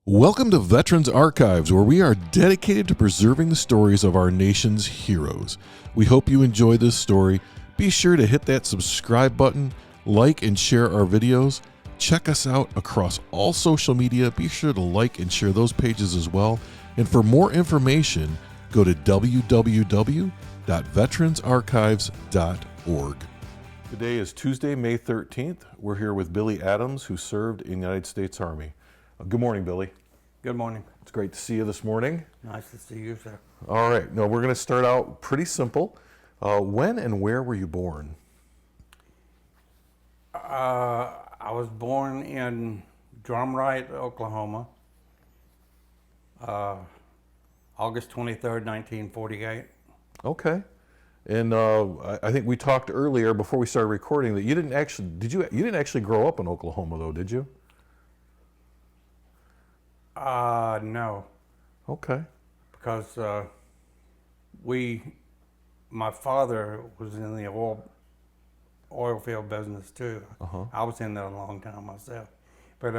Welcome to Veterans Archives, where we are dedicated to preserving the stories of our nation's heroes. We hope you enjoy this story. Be sure to hit that subscribe button, like and share our videos. Check us out across all social media. Be sure to like and share those pages as well. And for more information, go to www.veteransarchives.org. Today is Tuesday, May 13th. We're here with Billy Adams, who served in the United States Army. Good morning, Billy. Good morning. It's great to see you this morning. Nice to see you, sir. All right. Now, we're going to start out pretty simple. When and where were you born? I was born in Drumright, Oklahoma, August 23rd, 1948. Okay. And I think we talked earlier before we started recording that you didn't actually grow up in Oklahoma, though, did you? No, Okay. because my father was in the oil field business too. Uh-huh. I was in there a long time myself, but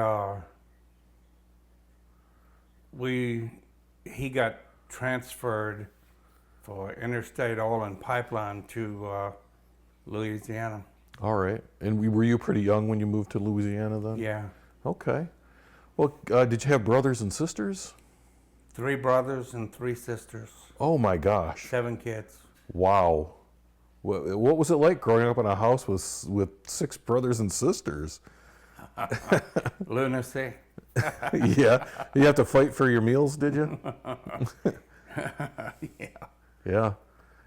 he got transferred for interstate oil and pipeline to Louisiana. All right. And were you pretty young when you moved to Louisiana then? Yeah, Okay. Well, did you have brothers and sisters? 3 brothers and 3 sisters. Oh my gosh. 7 kids. Wow. What was it like growing up in a house with 6 brothers and sisters? Lunacy. Yeah. You have to fight for your meals, did you? Yeah. Yeah.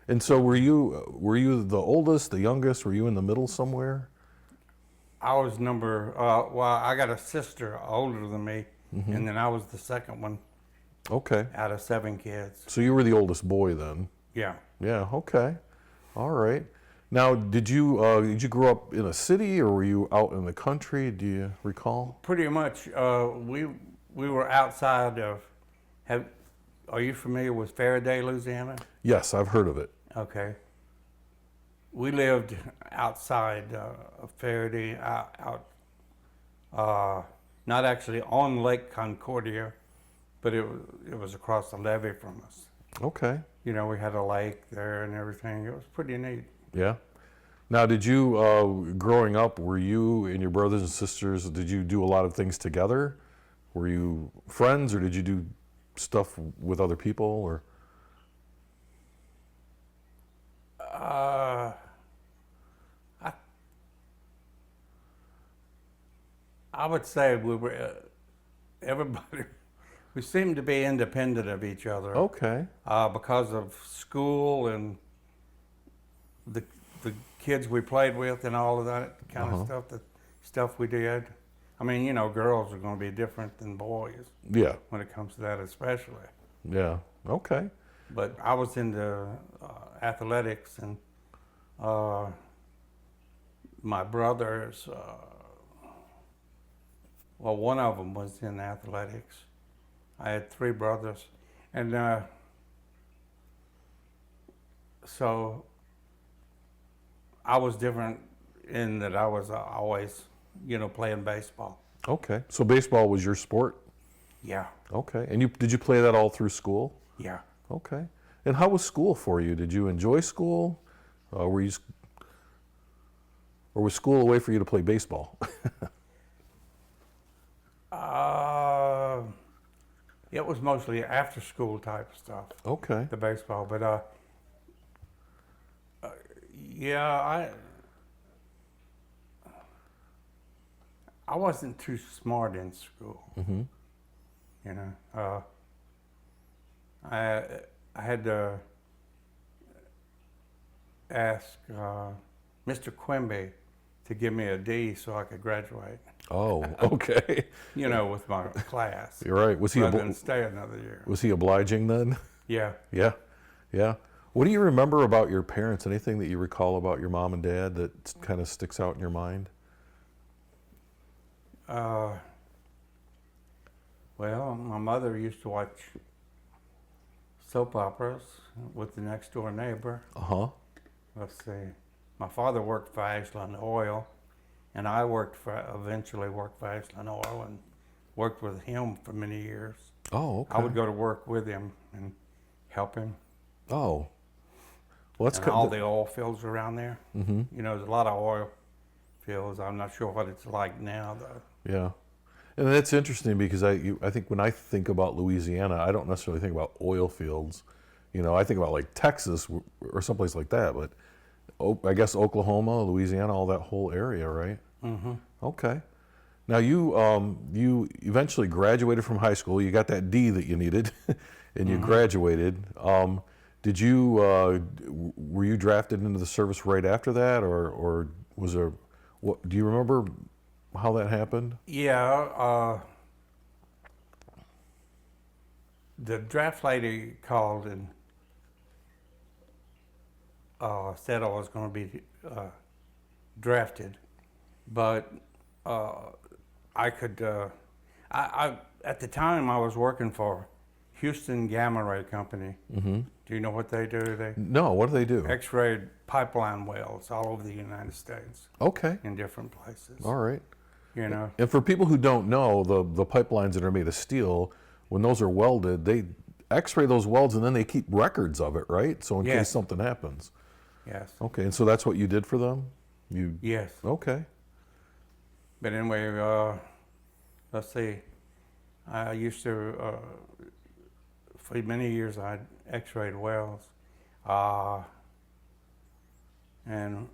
And so were you the oldest, the youngest? Were you in the middle somewhere? I was I got a sister older than me, and then I was the second one Okay. out of 7 kids. So you were the oldest boy then? Yeah. Yeah, okay. All right. Now, did you grow up in a city or were you out in the country? Do you recall? Pretty much, we were outside of, are you familiar with Faraday, Louisiana? Yes, I've heard of it. Okay. We lived outside of Faraday, not actually on Lake Concordia, but it was across the levee from us. Okay. You know, we had a lake there and everything. It was pretty neat. Yeah. Now, did you, growing up, were you and your brothers and sisters, did you do a lot of things together? Were you friends or did you do stuff with other people or? I would say we were, everybody, we seemed to be independent of each other. Okay. Because of school and the kids we played with and all of that kind of stuff, the stuff we did. I mean, you know, girls are going to be different than boys. Yeah. When it comes to that especially. Yeah. Okay. But I was into athletics, and my brothers, well, one of them was in athletics. I had 3 brothers, and so I was different in that I was always, playing baseball. Okay. So baseball was your sport? Yeah. Okay. And did you play that all through school? Yeah. Okay. And how was school for you? Did you enjoy school? Or was school a way for you to play baseball? It was mostly after school type stuff. Okay. The baseball, but yeah, I wasn't too smart in school. Mm-hmm. You know, I had to ask Mr. Quimby to give me a D so I could graduate. Oh, okay. With my class. You're right. Was he rather than stay another year. Was he obliging then? Yeah. Yeah. Yeah. What do you remember about your parents? Anything that you recall about your mom and dad that kind of sticks out in your mind? Well, my mother used to watch soap operas with the next door neighbor. Uh-huh. Let's see. My father worked for Ashland Oil, and I eventually worked for Ashland Oil and worked with him for many years. Oh, okay. I would go to work with him and help him. Oh, well, that's And kind all of, the oil fields around there. mm-hmm. You know, there's a lot of oil fields. I'm not sure what it's like now, though. Yeah. And that's interesting because I think when I think about Louisiana, I don't necessarily think about oil fields. You know, I think about like Texas or someplace like that, but I guess Oklahoma, Louisiana, all that whole area, right? Mm-hmm. Okay. Now you eventually graduated from high school. You got that D that you needed, and you graduated. Did you were you drafted into the service right after that, or was there? What do you remember how that happened? Yeah, the draft lady called and said I was going to be drafted, but I could. I at the time I was working for Houston Gamma Ray Company. Mm-hmm. Do you know what they do? They No, what do they do? X-ray pipeline welds all over the United States Okay. in different places. All right. You know. And for people who don't know, the pipelines that are made of steel, when those are welded, they X-ray those welds and then they keep records of it, right? So in case Yes. something happens. Yes. Okay, and so that's what you did for them? Yes. Okay. But anyway, let's see. I used to, for many years, I X-rayed wells, and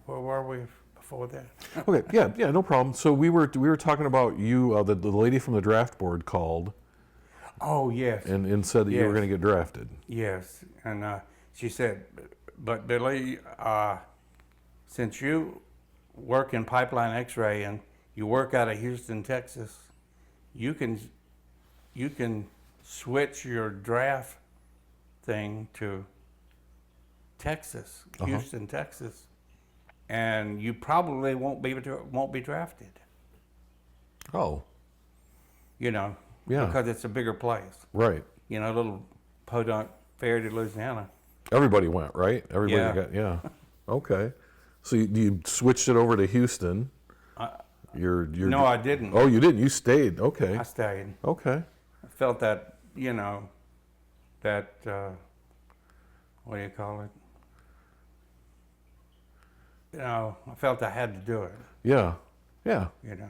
where were we before that? Okay. Yeah. No problem. So we were talking about you. The lady from the draft board called Oh yes, and said that you were Yes. going to get drafted. yes, and she said, "But Billy, since you work in pipeline X-ray and you work out of Houston, Texas, you can switch your draft thing to Texas, Houston, Texas, and you probably won't be drafted. Oh. You know, Yeah. because it's a bigger place. Right. You know, little podunk Ferry, Louisiana. Everybody went, right? Everybody Yeah. Okay. So you switched it over to Houston. You're No, I didn't. Oh, you didn't. You stayed. Okay. I stayed. Okay. I felt that, you know, that, what do you call it? You know, I felt I had to do it, Yeah. Yeah. you know,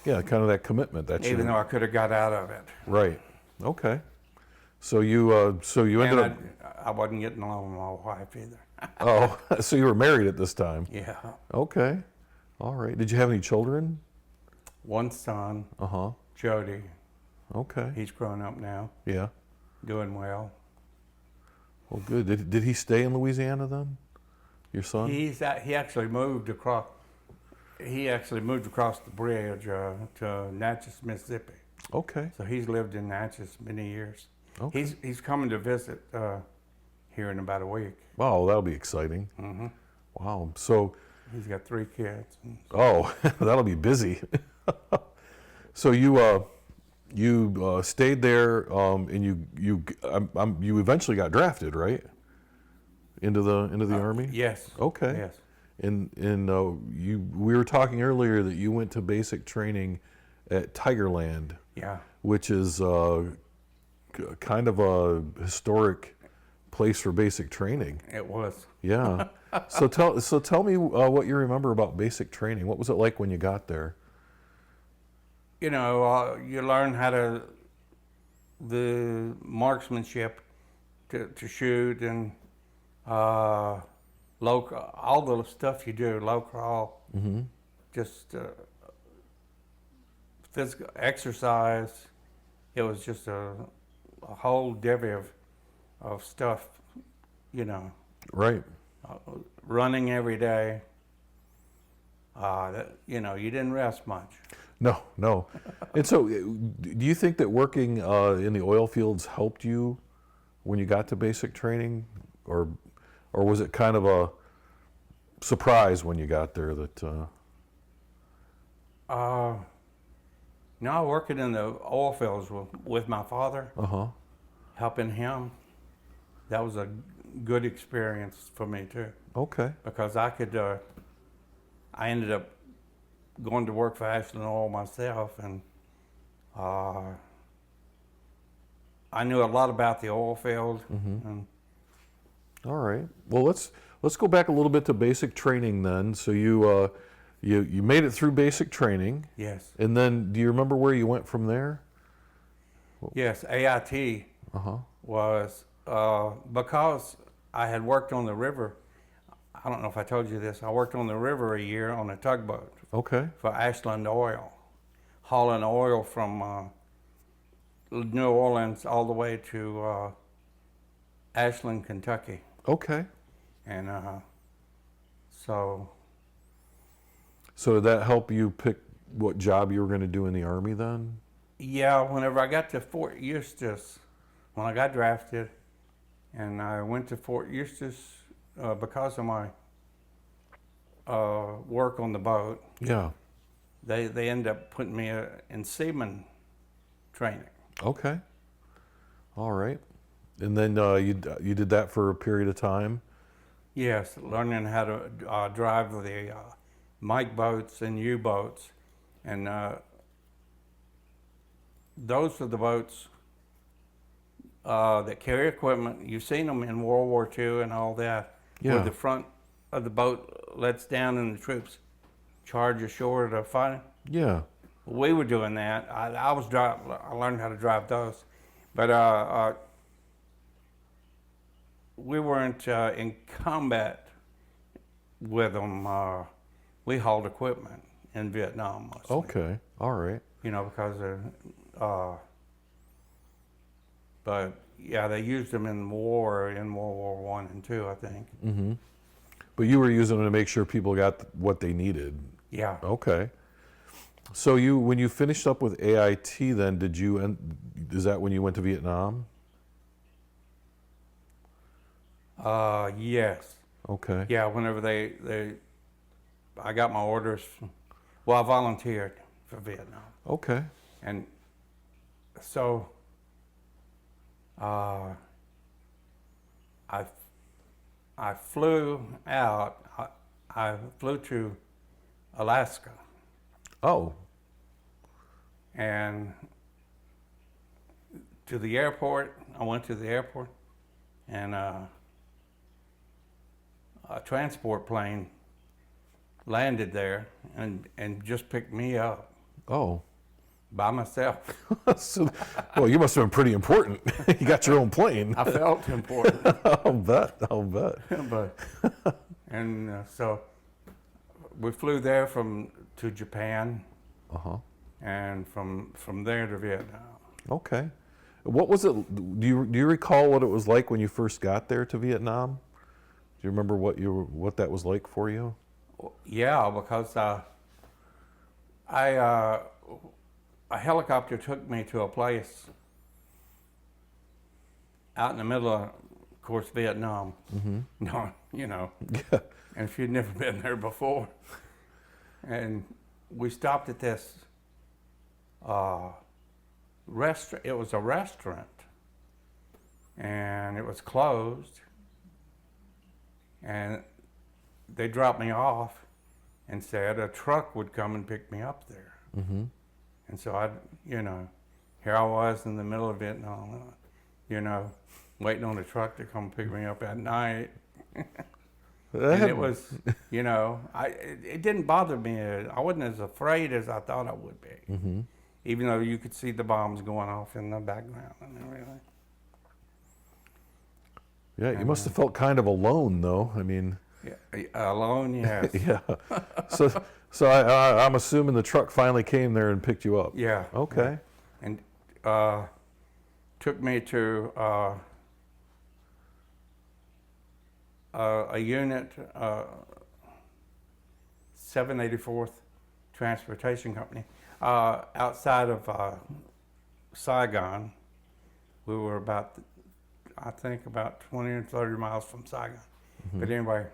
Yeah. Kind of that commitment that even though I could have got out of it. Right. Okay. So you ended up. And I wasn't getting along with my wife either. Oh, so you were married at this time. Yeah. Okay. All right. Did you have any children? One son, Uh huh. Jody. Okay. He's grown up now, Yeah. doing well. Well, good. Did he stay in Louisiana then? Your son? He actually moved across. He actually moved across the bridge to Natchez, Mississippi. Okay. So he's lived in Natchez many years. Okay. He's coming to visit here in about a week. Wow, that'll be exciting. Hmm. Wow. So, He's got 3 kids. oh, that'll be busy. So you stayed there, and you eventually got drafted, right? Into the army. Yes. Okay. Yes. And we were talking earlier that you went to basic training at Tigerland, Yeah. which is kind of a historic place for basic training. It was. Yeah. So tell me what you remember about basic training. What was it like when you got there? You know, you learn how the marksmanship to shoot and all the stuff you do, low crawl, just physical exercise. It was just a whole devy of stuff, you know. Right. Running every day. You know, you didn't rest much. No. And so, do you think that working in the oil fields helped you when you got to basic training, or was it kind of a surprise when you got there that? Now working in the oil fields with my father, helping him, that was a good experience for me too. Okay. Because I ended up going to work for Ashland Oil myself, and I knew a lot about the oil field. And All right. Well, let's go back a little bit to basic training then. So you made it through basic training, yes, and then do you remember where you went from there? yes, AIT was because I had worked on the river. I don't know if I told you this. I worked on the river a year on a tugboat Okay. for Ashland Oil, hauling oil from New Orleans all the way to Ashland, Kentucky. Okay. And so, So did that help you pick what job you were going to do in the Army then? yeah, whenever I got to Fort Eustis, when I got drafted, and I went to Fort Eustis because of my work on the boat, Yeah. they ended up putting me in seaman training. Okay. All right. And then you did that for a period of time? Yes, learning how to drive the Mike boats and U-boats, and those are the boats that carry equipment. You've seen them in World War II and all that, Yeah. where the front of the boat lets down and the troops charge ashore to fight. Yeah. We were doing that. I learned how to drive those, but we weren't in combat with them. We hauled equipment in Vietnam mostly. Okay. All right. You know, because but yeah, they used them in war in World War I and II, I think. Mm-hmm. But you were using them to make sure people got what they needed. Yeah. Okay. So when you finished up with AIT, then is that when you went to Vietnam? Yes. Okay. Yeah. Whenever I got my orders. Well, I volunteered for Vietnam, Okay. and so I flew out. I flew to Alaska, Oh. and to the airport. I went to the airport, and a transport plane landed there and just picked me up Oh. by myself. So, well, you must have been pretty important. You got your own plane. I felt important. I'll bet. But so we flew there to Japan, and from there to Vietnam. Okay. What was it? Do you recall what it was like when you first got there to Vietnam? Do you remember what that was like for you? Yeah, because a helicopter took me to a place out in the middle of course, Vietnam. No, you know. Yeah. And she'd never been there before. And we stopped at this restaurant. It was a restaurant, and it was closed. And they dropped me off and said a truck would come and pick me up there. And so here I was in the middle of Vietnam, waiting on a truck to come pick me up at night. And it was, it didn't bother me. I wasn't as afraid as I thought I would be, even though you could see the bombs going off in the background and everything. Yeah, you must have felt kind of alone, though. I mean, yeah, alone, yes. yeah. So I'm assuming the truck finally came there and picked you up. Yeah. Okay. Yeah. And took me to a unit, 784th Transportation Company, outside of Saigon. We were about 20 or 30 miles from Saigon. But anyway,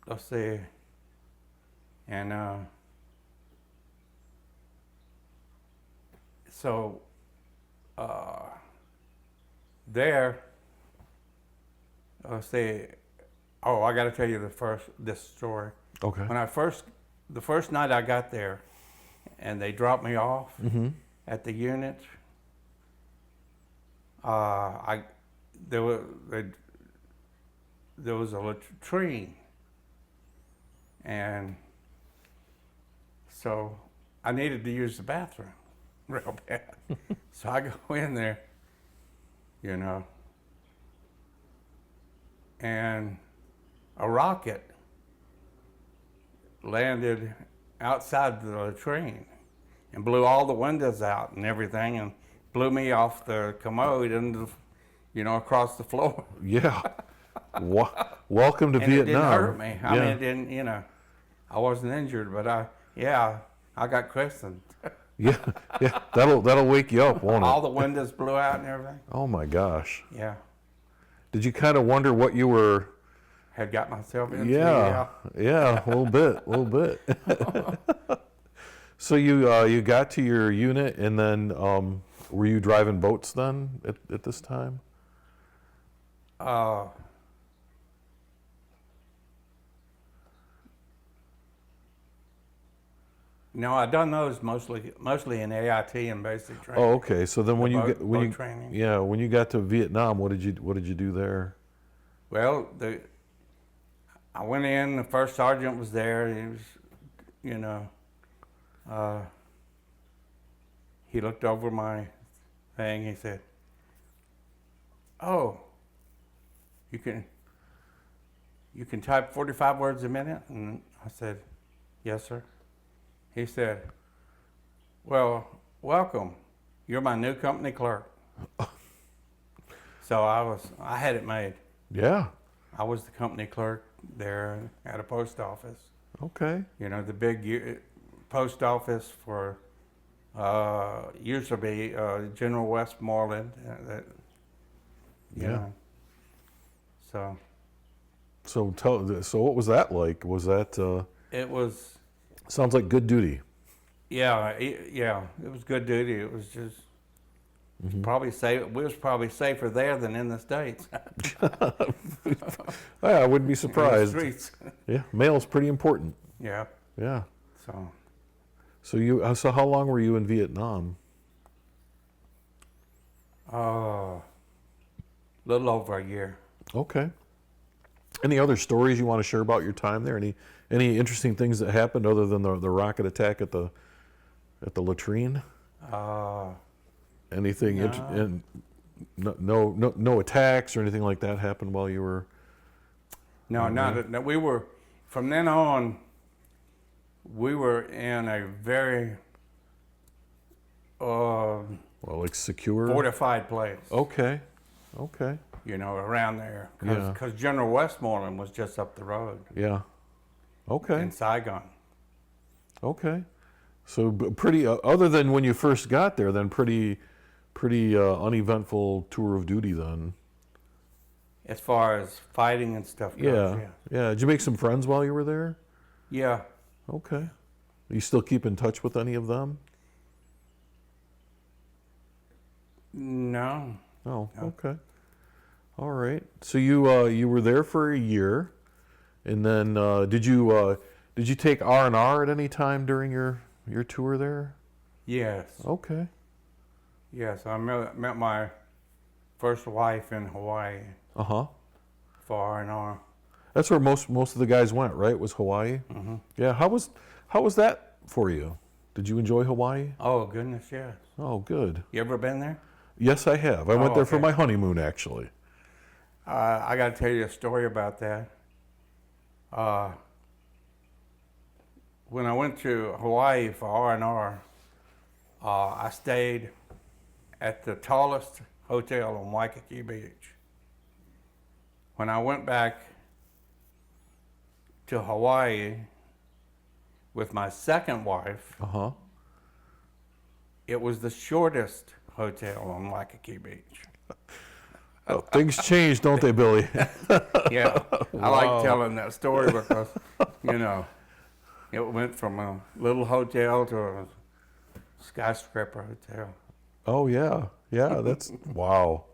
let's see, and so there, let's see, Oh, I got to tell you this story. Okay. When the first night I got there, and they dropped me off at the unit, there was a latrine, and so I needed to use the bathroom real bad. So I go in there, you know, and a rocket landed outside the latrine and blew all the windows out and everything, and blew me off the commode and, across the floor. Yeah. Welcome to And Vietnam. it didn't hurt me. I Yeah. mean, it didn't, I wasn't injured, but I got christened. Yeah. That'll wake you up, won't it? All the windows blew out and everything. Oh my gosh. Yeah. Did you kind of wonder what you were? Had got myself into. Yeah, a little bit. So you got to your unit, and then were you driving boats then at this time? No, I done those mostly in AIT and basic training. Oh, okay. So then when boat training. when you got to Vietnam, what did you do there? Well, I went in. The first sergeant was there. He was, he looked over my thing. He said, "Oh, you can type 45 words a minute?" And I said, "Yes, sir." He said, "Well, welcome. You're my new company clerk." So I had it made. Yeah. I was the company clerk there at a post office. Okay. The big post office for used to be General Westmoreland. Yeah. So what was that like? Was that? it was. Sounds like good duty. Yeah, it was good duty. It was just probably safe. We was probably safer there than in the States. Yeah, I wouldn't be In the surprised. streets. Yeah, mail's pretty important. Yeah. Yeah. So So how long were you in Vietnam? little over a year. Okay. Any other stories you want to share about your time there? Any interesting things that happened other than the rocket attack at the latrine? Anything? No attacks or anything like that happened while you were? No, no. We were from then on. We were in a very Like secure? fortified place. Okay. Around there, Yeah. because General Westmoreland was just up the road Yeah. Okay. in Saigon. Okay. So pretty, other than when you first got there, then pretty uneventful tour of duty then. As far as fighting and stuff goes, Yeah. Did you make some friends while you were there? yeah. Okay. You still keep in touch with any of them? No. Oh, No. okay. All right. So you were there for a year, and then did you take R&R at any time during your tour there? Yes. Okay. Yes. I met my first wife in Hawaii Uh-huh. for R&R. That's where most of the guys went, right? Was Hawaii? Mm-hmm. Yeah. How was that for you? Did you enjoy Hawaii? Oh goodness, yes. Oh, good. You ever been there? Yes, I have. I went there for okay. my honeymoon, actually. I got to tell you a story about that. When I went to Hawaii for R&R, I stayed at the tallest hotel on Waikiki Beach. When I went back to Hawaii with my second wife, Uh-huh. it was the shortest hotel on Waikiki Beach. Oh, things change, don't they, Billy? Yeah, I Wow. like telling that story because, it went from a little hotel to a skyscraper hotel. Oh yeah, that's wow.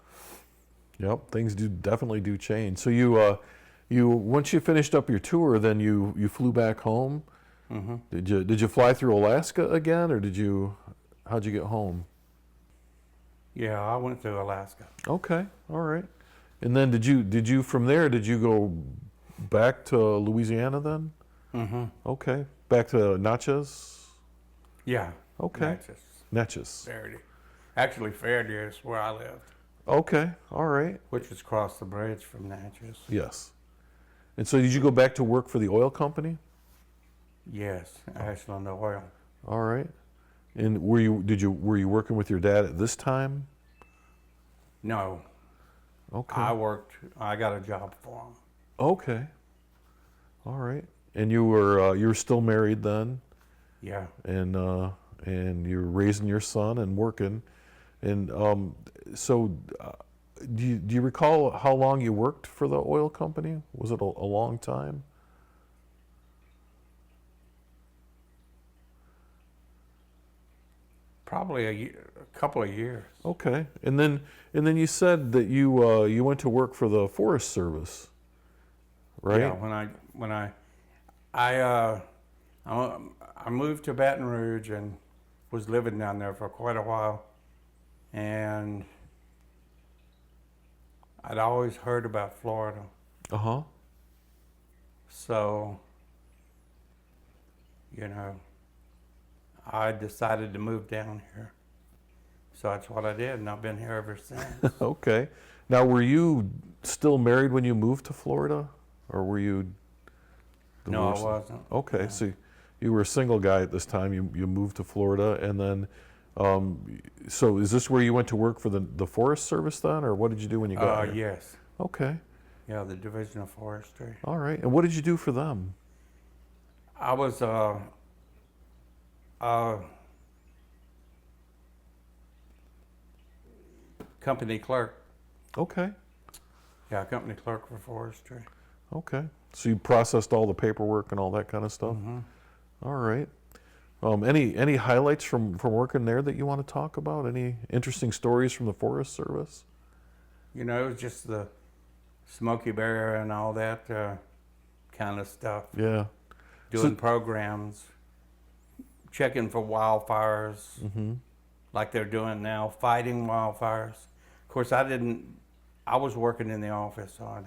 Yep, things definitely do change. So once you finished up your tour, then you flew back home. Mm-hmm. Did you fly through Alaska again, or how'd you get home? Yeah, I went to Alaska. Okay, all right. And then did you from there? Did you go back to Louisiana then? Mm-hmm. Okay, back to Natchez. Yeah. Okay, Natchez. Faraday. Actually, Faraday is where I lived. Okay, all right. Which was across the bridge from Natchez. Yes. And so did you go back to work for the oil company? Yes, Ashland Oil. All right. And were you working with your dad at this time? No. Okay. I got a job for him. Okay. All right. And you were still married then? Yeah. And you were raising your son and working. And so do you recall how long you worked for the oil company? Was it a long time? Probably a couple of years. Okay. And then you said that you went to work for the Forest Service, right? Yeah, I moved to Baton Rouge and was living down there for quite a while, and I'd always heard about Florida. Uh-huh. So, I decided to move down here. So that's what I did, and I've been here ever since. Okay. Now, were you still married when you moved to Florida, or were you No, divorced? I wasn't. Okay, No. so you were a single guy at this time. You moved to Florida, and then, so is this where you went to work for the Forest Service then, or what did you do when you got here? Yes. Okay. Yeah, the Division of Forestry. All right. And what did you do for them? I was company clerk. Okay. Yeah, company clerk for forestry. Okay. So you processed all the paperwork and all that kind of stuff? Mm-hmm. All right. Any highlights from working there that you want to talk about? Any interesting stories from the Forest Service? It was just the Smokey Bear and all that kind of stuff. Yeah. Doing programs, checking for wildfires, Mm-hmm. like they're doing now, fighting wildfires. Of course, I was working in the office, so I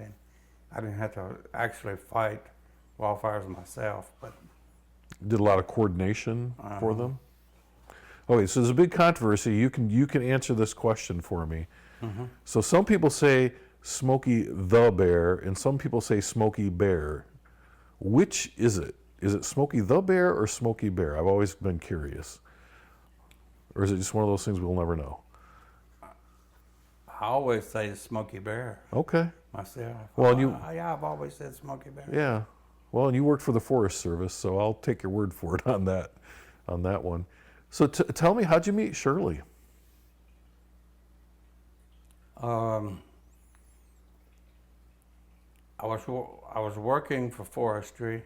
didn't have to actually fight wildfires myself, but Did a lot of coordination for them. Okay, so there's a big controversy. You can answer this question for me. mm-hmm. So some people say Smokey the Bear, and some people say Smokey Bear. Which is it? Is it Smokey the Bear or Smokey Bear? I've always been curious. Or is it just one of those things we'll never know? I always say Smokey Bear Okay. myself. Well, I've always said Smokey Bear. Yeah. Well, and you worked for the Forest Service, so I'll take your word for it on that one. So tell me, how'd you meet Shirley? I was working for forestry,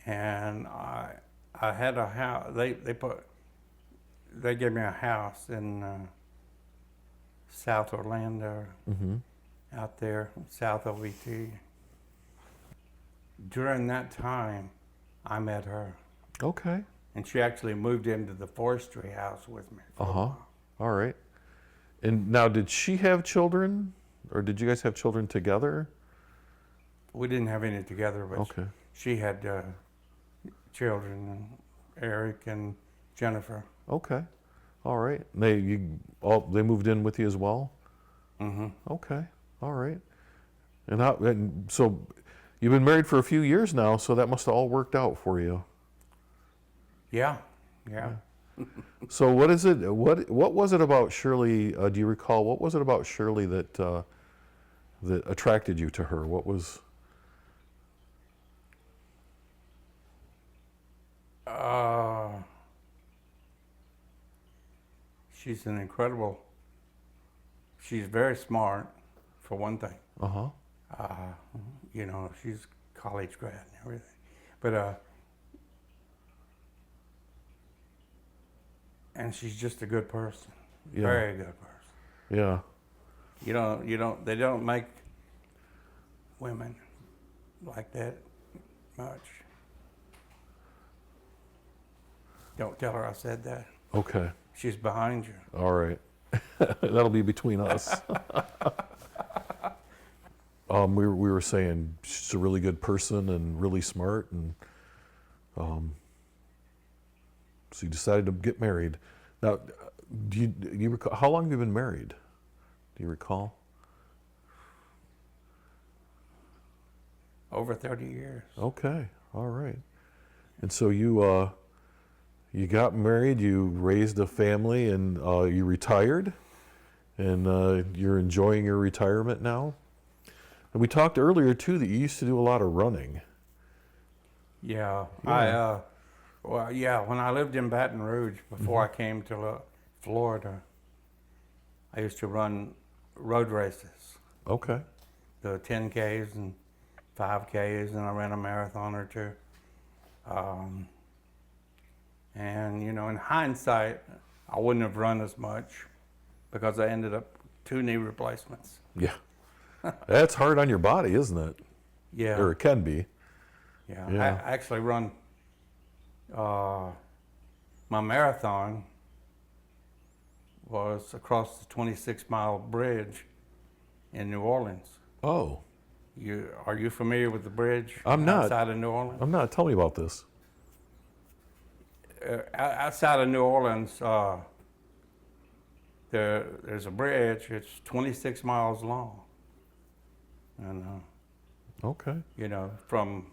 and I had a house. They gave me a house in South Orlando, Mm-hmm. out there south of ET. During that time, I met her, Okay. and she actually moved into the forestry house with me. For a Uh-huh. while. All right. And now, did she have children, or did you guys have children together? We didn't have any together, but Okay. she had children, Eric and Jennifer. Okay. All right. They moved in with you as well? Mm-hmm. Okay. All right. And so you've been married for a few years now, so that must have all worked out for you. Yeah. So what is it? What was it about Shirley? Do you recall what was it about Shirley that that attracted you to her? What was? She's an incredible. She's very smart, for one thing. Uh-huh. She's college grad and everything, but and she's just a good person. Yeah. Very good person. Yeah. They don't make women like that much. Don't tell her I said that. Okay. She's behind you. All right. That'll be between us. We were saying she's a really good person and really smart, and so you decided to get married. Now, do you recall, how long have you been married? Do you recall? Over 30 years. Okay. All right. And so you got married, you raised a family, and you retired, and you're enjoying your retirement now. And we talked earlier too that you used to do a lot of running. Yeah. Yeah. When I lived in Baton Rouge before I came to Florida, I used to run road races, Okay. the 10Ks and 5Ks, and I ran a marathon or two. And, you know, in hindsight, I wouldn't have run as much because I ended up 2 knee replacements. Yeah. That's hard on your body, isn't it? Yeah. Or it can be. Yeah. Yeah. I actually run my marathon was across the 26-mile bridge in New Orleans. Oh. Are you familiar with the bridge? I'm not. Outside of New Orleans? I'm not. Tell me about this. Outside of New Orleans, there's a bridge. It's 26 miles long, and Okay. you know, from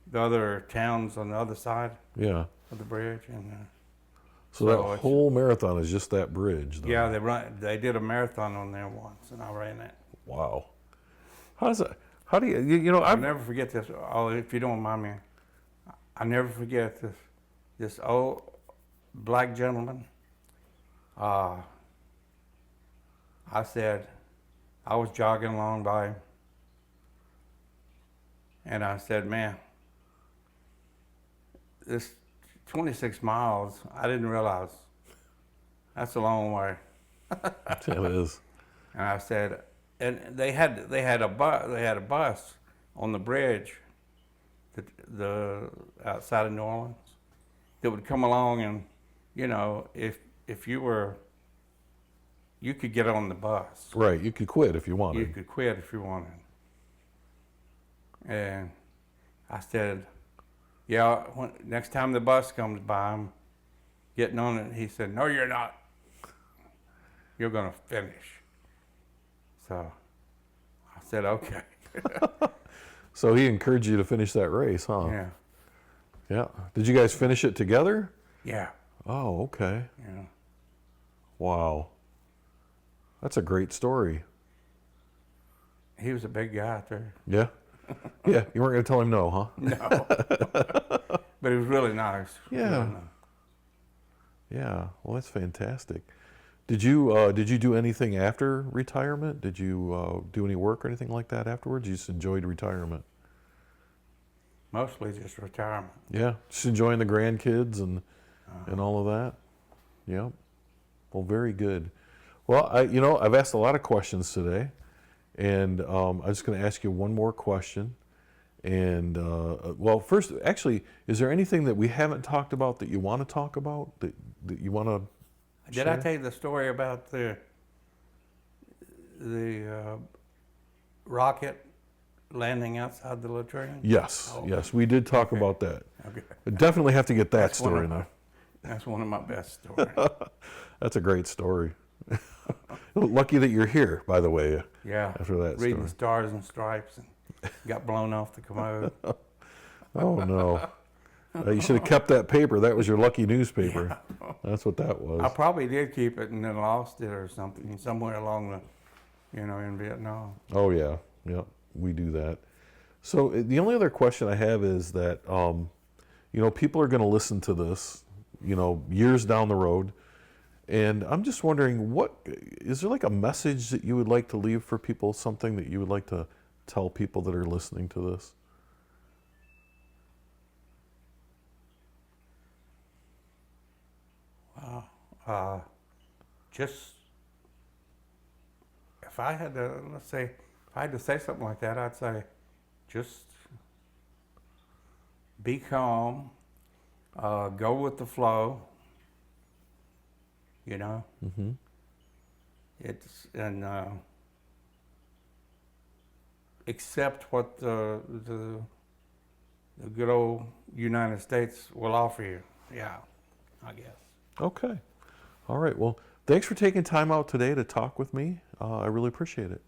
the other towns on the other side Yeah. of the bridge, and So that whole marathon is just that bridge, though. yeah, they did a marathon on there once, and I ran it. Wow. How do you know, I'll never forget this. Oh, if you don't mind me, I'll never forget this old black gentleman. I said, I was jogging along by him, and I said, man, this 26 miles, I didn't realize that's a long way. It is. And I said, and they had a bus on the bridge, the outside of New Orleans, that would come along, and you know, if you could get on the bus. Right. You could quit if you wanted. You could quit if you wanted. And I said, yeah, next time the bus comes by, I'm getting on it. He said, no, you're not. You're going to finish. So I said, okay. So he encouraged you to finish that race, huh? Yeah. Yeah. Did you guys finish it together? Yeah. Oh, okay. Yeah. Wow. That's a great story. He was a big guy, too. Yeah? Yeah. You weren't going to tell him no, huh? No. But he was really nice. Yeah. Really nice. Yeah. Well, that's fantastic. Did you do anything after retirement? Did you do any work or anything like that afterwards? You just enjoyed retirement? Mostly just retirement. Yeah. Just enjoying the grandkids and all of that? Yeah. Well, very good. Well, I've asked a lot of questions today, and I'm just going to ask you one more question. And well, first, actually, is there anything that we haven't talked about that you want to talk about that you want to Did I tell you the story about the rocket landing outside the latrine? Yes, Oh, yes, we did talk about that. Okay. We definitely have to get that That's one story of now. That's one of my best stories. That's a great story. Lucky that you're here, by the way. Yeah. After that Reading story. Stars and Stripes and got blown off the commode. Oh no! You should have kept that paper. That was your lucky newspaper. Yeah. That's what that was. I probably did keep it and then lost it or something somewhere along the, in Vietnam. Oh yeah, we do that. So the only other question I have is that, people are going to listen to this, years down the road, and I'm just wondering, is there like a message that you would like to leave for people? Something that you would like to tell people that are listening to this? Just if I had to say something like that, I'd say just be calm, go with the flow, you know. Mm-hmm. It's and accept what the good old United States will offer you. Yeah, I guess. Okay. All right. Well, thanks for taking time out today to talk with me. I really appreciate it.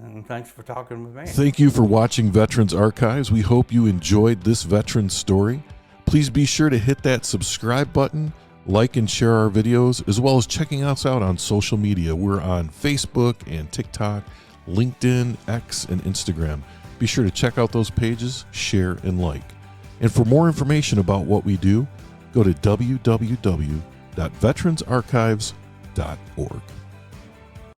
And thanks for talking with me. Thank you for watching Veterans Archives. We hope you enjoyed this veteran story. Please be sure to hit that subscribe button, like and share our videos, as well as checking us out on social media. We're on Facebook and TikTok, LinkedIn, X, and Instagram. Be sure to check out those pages, share, and like. And for more information about what we do, go to www.veteransarchives.org.